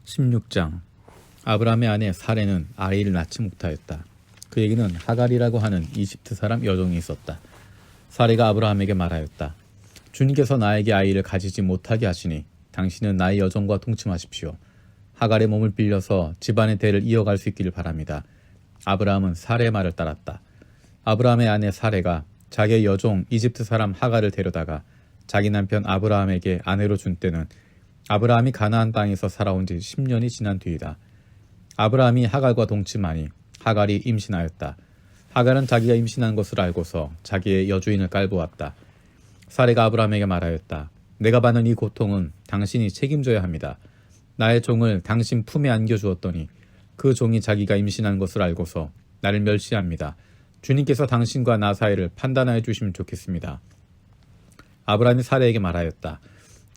16장. 아브라함의 아내 사레는 아이를 낳지 못하였다. 그에게는 하갈이라고 하는 이집트 사람 여종이 있었다. 사레가 아브라함에게 말하였다. 주님께서 나에게 아이를 가지지 못하게 하시니 당신은 나의 여종과 동침하십시오. 하갈의 몸을 빌려서 집안의 대를 이어갈 수 있기를 바랍니다. 아브라함은 사레의 말을 따랐다. 아브라함의 아내 사레가 자기의 여종 이집트 사람 하갈을 데려다가 자기 남편 아브라함에게 아내로 준 때는 아브라함이 가나안 땅에서 살아온 지 10년이 지난 뒤이다. 아브라함이 하갈과 동침하니 하갈이 임신하였다. 하갈은 자기가 임신한 것을 알고서 자기의 여주인을 깔보았다. 사레가 아브라함에게 말하였다. 내가 받는 이 고통은 당신이 책임져야 합니다. 나의 종을 당신 품에 안겨주었더니 그 종이 자기가 임신한 것을 알고서 나를 멸시합니다. 주님께서 당신과 나 사이를 판단하여 주시면 좋겠습니다. 아브라함이 사레에게 말하였다.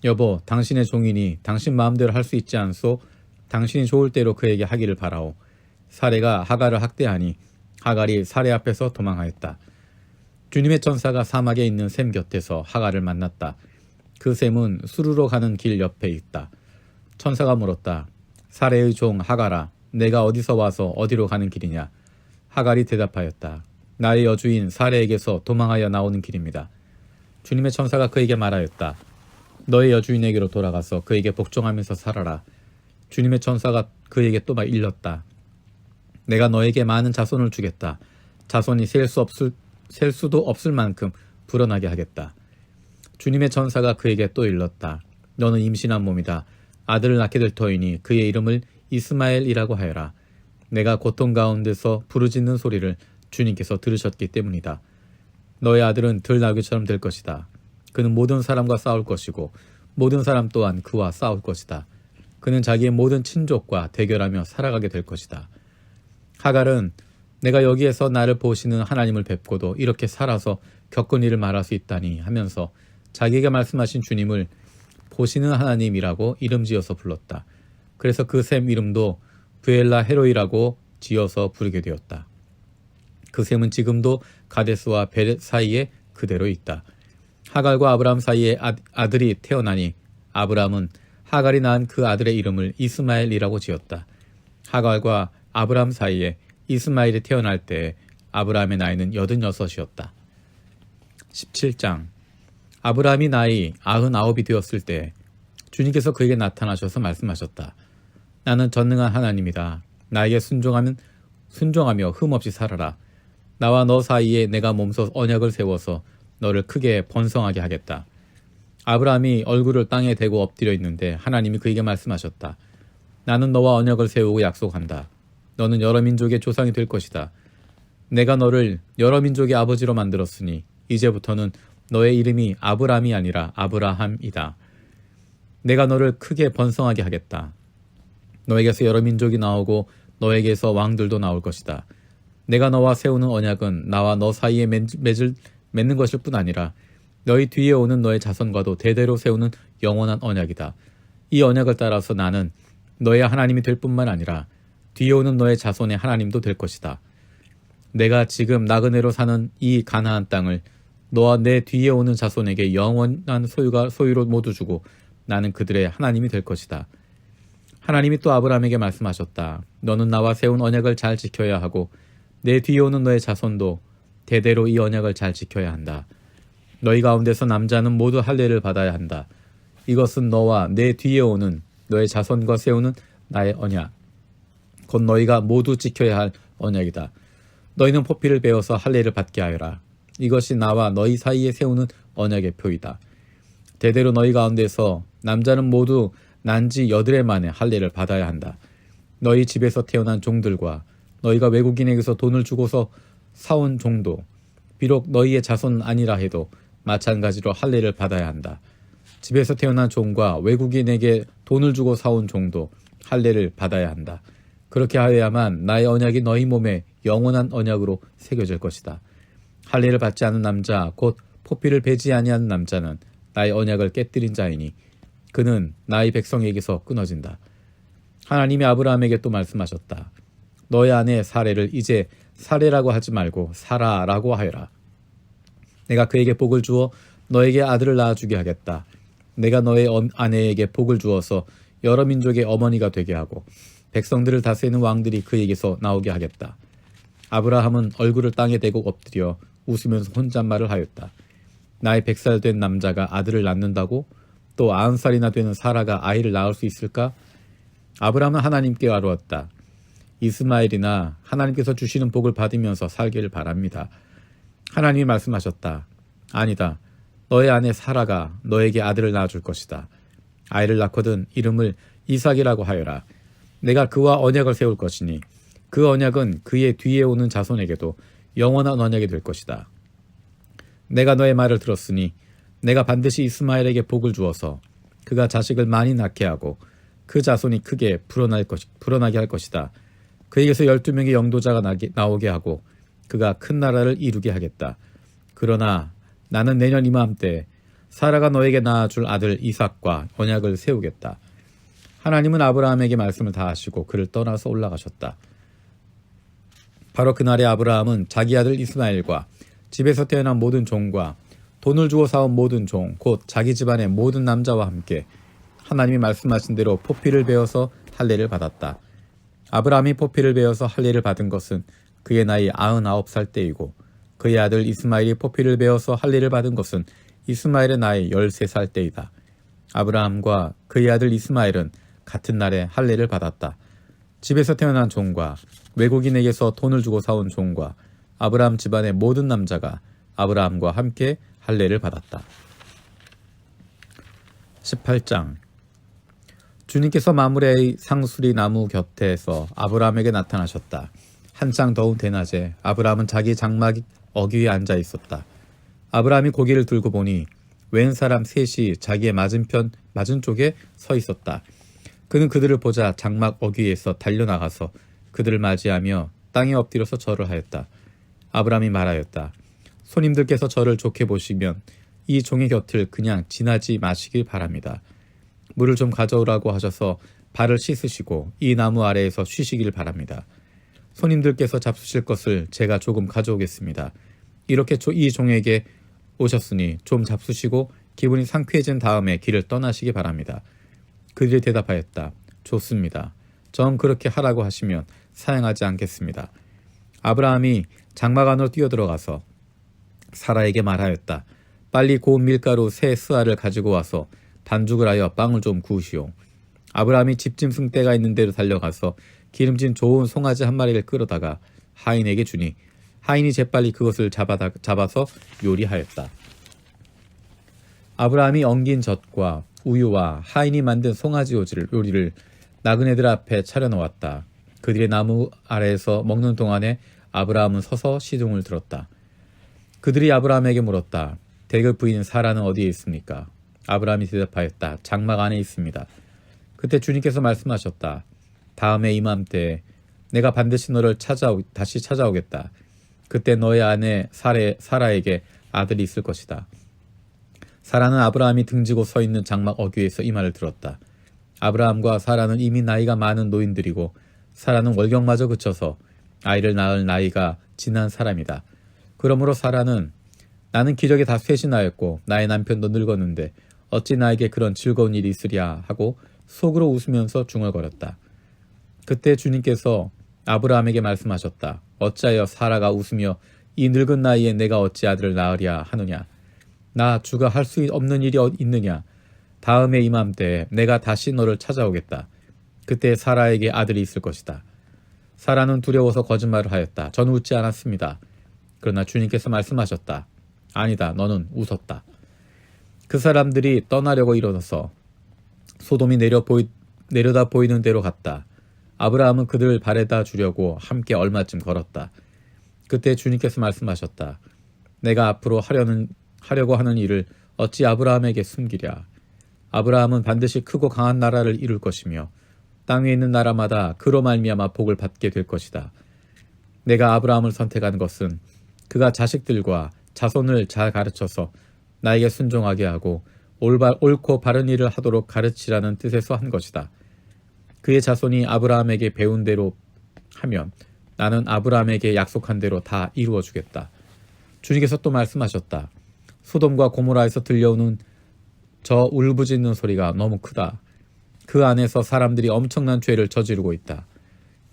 여보, 당신의 종이니 당신 마음대로 할 수 있지 않소? 당신이 좋을 대로 그에게 하기를 바라오. 사레가 하갈을 학대하니 하갈이 사레 앞에서 도망하였다. 주님의 천사가 사막에 있는 샘 곁에서 하갈을 만났다. 그 샘은 수르로 가는 길 옆에 있다. 천사가 물었다. 사레의 종 하갈아, 내가 어디서 와서 어디로 가는 길이냐? 하갈이 대답하였다. 나의 여주인 사레에게서 도망하여 나오는 길입니다. 주님의 천사가 그에게 말하였다. 너의 여주인에게로 돌아가서 그에게 복종하면서 살아라. 주님의 천사가 그에게 또 일렀다. 내가 너에게 많은 자손을 주겠다. 자손이 셀 수도 없을 만큼 불어나게 하겠다. 주님의 천사가 그에게 또 일렀다. 너는 임신한 몸이다. 아들을 낳게 될 터이니 그의 이름을 이스마엘이라고 하여라. 내가 고통 가운데서 부르짖는 소리를 주님께서 들으셨기 때문이다. 너의 아들은 들나귀처럼 될 것이다. 그는 모든 사람과 싸울 것이고 모든 사람 또한 그와 싸울 것이다. 그는 자기의 모든 친족과 대결하며 살아가게 될 것이다. 하갈은 내가 여기에서 나를 보시는 하나님을 뵙고도 이렇게 살아서 겪은 일을 말할 수 있다니 하면서 자기에게 말씀하신 주님을 보시는 하나님이라고 이름 지어서 불렀다. 그래서 그 샘 이름도 브엘라 헤로이라고 지어서 부르게 되었다. 그 샘은 지금도 가데스와 베렛 사이에 그대로 있다. 하갈과 아브라함 사이에 아들이 태어나니 아브라함은 하갈이 낳은 그 아들의 이름을 이스마엘이라고 지었다. 하갈과 아브라함 사이에 이스마엘이 태어날 때 아브라함의 나이는 86이었다. 17장. 아브라함이 나이 99이 되었을 때 주님께서 그에게 나타나셔서 말씀하셨다. 나는 전능한 하나님이다. 나에게 순종하며 흠없이 살아라. 나와 너 사이에 내가 몸소 언약을 세워서 너를 크게 번성하게 하겠다. 아브라함이 얼굴을 땅에 대고 엎드려 있는데 하나님이 그에게 말씀하셨다. 나는 너와 언약을 세우고 약속한다. 너는 여러 민족의 조상이 될 것이다. 내가 너를 여러 민족의 아버지로 만들었으니 이제부터는 너의 이름이 아브람이 아니라 아브라함이다. 내가 너를 크게 번성하게 하겠다. 너에게서 여러 민족이 나오고 너에게서 왕들도 나올 것이다. 내가 너와 세우는 언약은 나와 너 사이에 맺는 것일 뿐 아니라 너희 뒤에 오는 너의 자손과도 대대로 세우는 영원한 언약이다. 이 언약을 따라서 나는 너의 하나님이 될 뿐만 아니라 뒤에 오는 너의 자손의 하나님도 될 것이다. 내가 지금 나그네로 사는 이 가나안 땅을 너와 내 뒤에 오는 자손에게 영원한 소유로 모두 주고 나는 그들의 하나님이 될 것이다. 하나님이 또 아브라함에게 말씀하셨다. 너는 나와 세운 언약을 잘 지켜야 하고 내 뒤에 오는 너의 자손도 대대로 이 언약을 잘 지켜야 한다. 너희 가운데서 남자는 모두 할례를 받아야 한다. 이것은 너와 내 뒤에 오는 너의 자손과 세우는 나의 언약, 곧 너희가 모두 지켜야 할 언약이다. 너희는 포피를 베어서 할례를 받게 하여라. 이것이 나와 너희 사이에 세우는 언약의 표이다. 대대로 너희 가운데서 남자는 모두 난지 8해 만에 할례를 받아야 한다. 너희 집에서 태어난 종들과 너희가 외국인에게서 돈을 주고서 사온 종도 비록 너희의 자손은 아니라 해도 마찬가지로 할례를 받아야 한다. 집에서 태어난 종과 외국인에게 돈을 주고 사온 종도 할례를 받아야 한다. 그렇게 하여야만 나의 언약이 너희 몸에 영원한 언약으로 새겨질 것이다. 할례를 받지 않은 남자 곧 포피를 베지 아니하는 남자는 나의 언약을 깨뜨린 자이니 그는 나의 백성에게서 끊어진다. 하나님이 아브라함에게 또 말씀하셨다. 너의 아내 사레를 이제 사레라고 하지 말고 사라라고 하여라. 내가 그에게 복을 주어 너에게 아들을 낳아주게 하겠다. 내가 너의 아내에게 복을 주어서 여러 민족의 어머니가 되게 하고 백성들을 다스리는 왕들이 그에게서 나오게 하겠다. 아브라함은 얼굴을 땅에 대고 엎드려 웃으면서 혼잣말을 하였다. 나의 100살 된 남자가 아들을 낳는다고? 또 90살이나 되는 사라가 아이를 낳을 수 있을까? 아브라함은 하나님께 아뢰었다. 이스마엘이나 하나님께서 주시는 복을 받으면서 살기를 바랍니다. 하나님이 말씀하셨다. 아니다. 너의 아내 사라가 너에게 아들을 낳아줄 것이다. 아이를 낳거든 이름을 이삭이라고 하여라. 내가 그와 언약을 세울 것이니 그 언약은 그의 뒤에 오는 자손에게도 영원한 언약이 될 것이다. 내가 너의 말을 들었으니 내가 반드시 이스마엘에게 복을 주어서 그가 자식을 많이 낳게 하고 그 자손이 크게 불어나게 할 것이다. 그에게서 12명의 영도자가 나오게 하고 그가 큰 나라를 이루게 하겠다. 그러나 나는 내년 이맘때 사라가 너에게 낳아줄 아들 이삭과 언약을 세우겠다. 하나님은 아브라함에게 말씀을 다하시고 그를 떠나서 올라가셨다. 바로 그날에 아브라함은 자기 아들 이스마엘과 집에서 태어난 모든 종과 돈을 주어 사온 모든 종, 곧 자기 집안의 모든 남자와 함께 하나님이 말씀하신 대로 포피를 베어서 할례를 받았다. 아브라함이 포피를 베어서 할례를 받은 것은 그의 나이 99살 때이고 그의 아들 이스마엘이 포피를 베어서 할례를 받은 것은 이스마엘의 나이 13살 때이다. 아브라함과 그의 아들 이스마엘은 같은 날에 할례를 받았다. 집에서 태어난 종과 외국인에게서 돈을 주고 사온 종과 아브라함 집안의 모든 남자가 아브라함과 함께 할례를 받았다. 18장 주님께서 마므레의 상수리 나무 곁에서 아브라함에게 나타나셨다. 한창 더운 대낮에 아브라함은 자기 장막 어귀 위에 앉아 있었다. 아브라함이 고개를 들고 보니 웬 사람 셋이 자기의 맞은 쪽에 서 있었다. 그는 그들을 보자 장막 어귀에서 달려나가서 그들을 맞이하며 땅에 엎드려서 절을 하였다. 아브라함이 말하였다. 손님들께서 저를 좋게 보시면 이 종의 곁을 그냥 지나지 마시길 바랍니다. 물을 좀 가져오라고 하셔서 발을 씻으시고 이 나무 아래에서 쉬시길 바랍니다. 손님들께서 잡수실 것을 제가 조금 가져오겠습니다. 이렇게 이 종에게 오셨으니 좀 잡수시고 기분이 상쾌해진 다음에 길을 떠나시기 바랍니다. 그들이 대답하였다. 좋습니다. 전 그렇게 하라고 하시면 사양하지 않겠습니다. 아브라함이 장막 안으로 뛰어들어가서 사라에게 말하였다. 빨리 고운 밀가루 세 스아를 가지고 와서 반죽을 하여 빵을 좀 구우시오. 아브라함이 집짐승 떼가 있는 데로 달려가서 기름진 좋은 송아지 한 마리를 끌어다가 하인에게 주니 하인이 재빨리 그것을 잡아서 요리하였다. 아브라함이 엉긴 젖과 우유와 하인이 만든 송아지 요리를 나그네들 앞에 차려놓았다. 그들의 나무 아래에서 먹는 동안에 아브라함은 서서 시중을 들었다. 그들이 아브라함에게 물었다. 대그 부인 사라는 어디에 있습니까? 아브라함이 대답하였다. 장막 안에 있습니다. 그때 주님께서 말씀하셨다. 다음에 이맘때 내가 반드시 너를 다시 찾아오겠다. 그때 너의 아내 사라에게 아들이 있을 것이다. 사라는 아브라함이 등지고 서 있는 장막 어귀에서 이 말을 들었다. 아브라함과 사라는 이미 나이가 많은 노인들이고 사라는 월경마저 그쳐서 아이를 낳을 나이가 지난 사람이다. 그러므로 사라는 나는 기적에 다 쇄신하였고 나의 남편도 늙었는데 어찌 나에게 그런 즐거운 일이 있으랴 하고 속으로 웃으면서 중얼거렸다. 그때 주님께서 아브라함에게 말씀하셨다. 어찌하여 사라가 웃으며 이 늙은 나이에 내가 어찌 아들을 낳으랴 하느냐. 나 주가 할 수 없는 일이 있느냐. 다음에 이맘때 내가 다시 너를 찾아오겠다. 그때 사라에게 아들이 있을 것이다. 사라는 두려워서 거짓말을 하였다. 저는 웃지 않았습니다. 그러나 주님께서 말씀하셨다. 아니다. 너는 웃었다. 그 사람들이 떠나려고 일어나서 소돔이 내려다 보이는 데로 갔다. 아브라함은 그들을 바래다 주려고 함께 얼마쯤 걸었다. 그때 주님께서 말씀하셨다. 내가 앞으로 하려고 하는 일을 어찌 아브라함에게 숨기랴. 아브라함은 반드시 크고 강한 나라를 이룰 것이며 땅 위에 있는 나라마다 그로 말미암아 복을 받게 될 것이다. 내가 아브라함을 선택한 것은 그가 자식들과 자손을 잘 가르쳐서 나에게 순종하게 하고 옳고 바른 일을 하도록 가르치라는 뜻에서 한 것이다. 그의 자손이 아브라함에게 배운 대로 하면 나는 아브라함에게 약속한 대로 다 이루어 주겠다. 주님께서 또 말씀하셨다. 소돔과 고모라에서 들려오는 저 울부짖는 소리가 너무 크다. 그 안에서 사람들이 엄청난 죄를 저지르고 있다.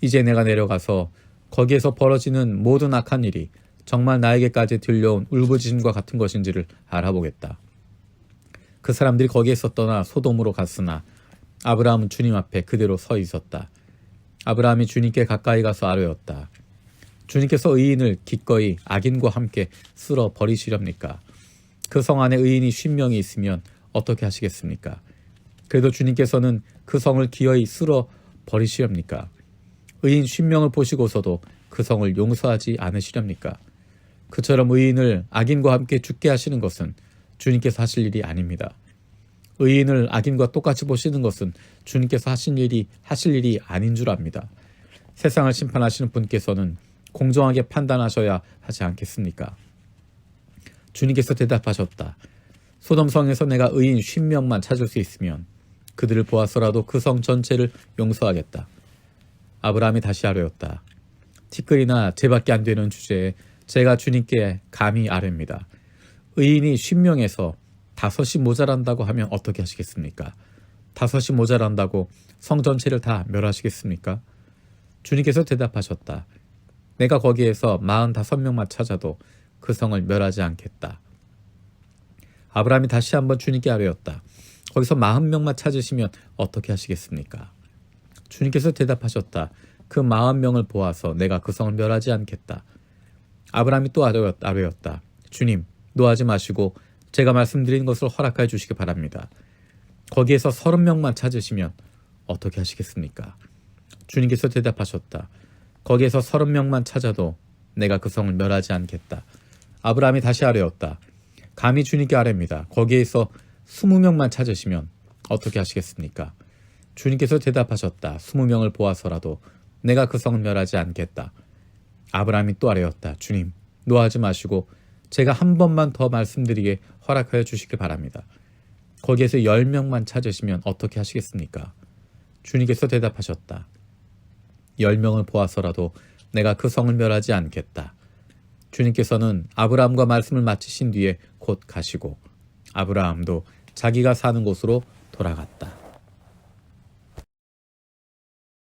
이제 내가 내려가서 거기에서 벌어지는 모든 악한 일이 정말 나에게까지 들려온 울부짖음과 같은 것인지를 알아보겠다. 그 사람들이 거기에서 떠나 소돔으로 갔으나 아브라함은 주님 앞에 그대로 서 있었다. 아브라함이 주님께 가까이 가서 아뢰었다. 주님께서 의인을 기꺼이 악인과 함께 쓸어 버리시렵니까? 그 성 안에 의인이 50명이 있으면 어떻게 하시겠습니까? 그래도 주님께서는 그 성을 기어이 쓸어 버리시렵니까? 의인 50명을 보시고서도 그 성을 용서하지 않으시렵니까? 그처럼 의인을 악인과 함께 죽게 하시는 것은 주님께서 하실 일이 아닙니다. 의인을 악인과 똑같이 보시는 것은 주님께서 하실 일이 아닌 줄 압니다. 세상을 심판하시는 분께서는 공정하게 판단하셔야 하지 않겠습니까? 주님께서 대답하셨다. 소돔성에서 내가 의인 50명만 찾을 수 있으면 그들을 보아서라도 그 성 전체를 용서하겠다. 아브라함이 다시 아뢰었다. 티끌이나 재밖에 안 되는 주제에 제가 주님께 감히 아뢰입니다. 의인이 50명에서 5이 모자란다고 하면 어떻게 하시겠습니까? 5이 모자란다고 성 전체를 다 멸하시겠습니까? 주님께서 대답하셨다. 내가 거기에서 45명만 찾아도 그 성을 멸하지 않겠다. 아브라함이 다시 한번 주님께 아뢰었다. 거기서 40명만 찾으시면 어떻게 하시겠습니까? 주님께서 대답하셨다. 그 40명을 보아서 내가 그 성을 멸하지 않겠다. 아브라함이 또 아뢰었다. 주님, 노하지 마시고 제가 말씀드린 것을 허락해 주시기 바랍니다. 거기에서 30명만 찾으시면 어떻게 하시겠습니까? 주님께서 대답하셨다. 거기에서 30명만 찾아도 내가 그 성을 멸하지 않겠다. 아브라함이 다시 아뢰었다. 감히 주님께 아뢰입니다. 거기에서 20명만 찾으시면 어떻게 하시겠습니까? 주님께서 대답하셨다. 20명을 보아서라도 내가 그 성을 멸하지 않겠다. 아브라함이 또 아뢰었다. 주님, 노하지 마시고 제가 한 번만 더 말씀드리게 허락하여 주시기 바랍니다. 거기에서 10명만 찾으시면 어떻게 하시겠습니까? 주님께서 대답하셨다. 10명을 보아서라도 내가 그 성을 멸하지 않겠다. 주님께서는 아브라함과 말씀을 마치신 뒤에 곧 가시고 아브라함도 자기가 사는 곳으로 돌아갔다.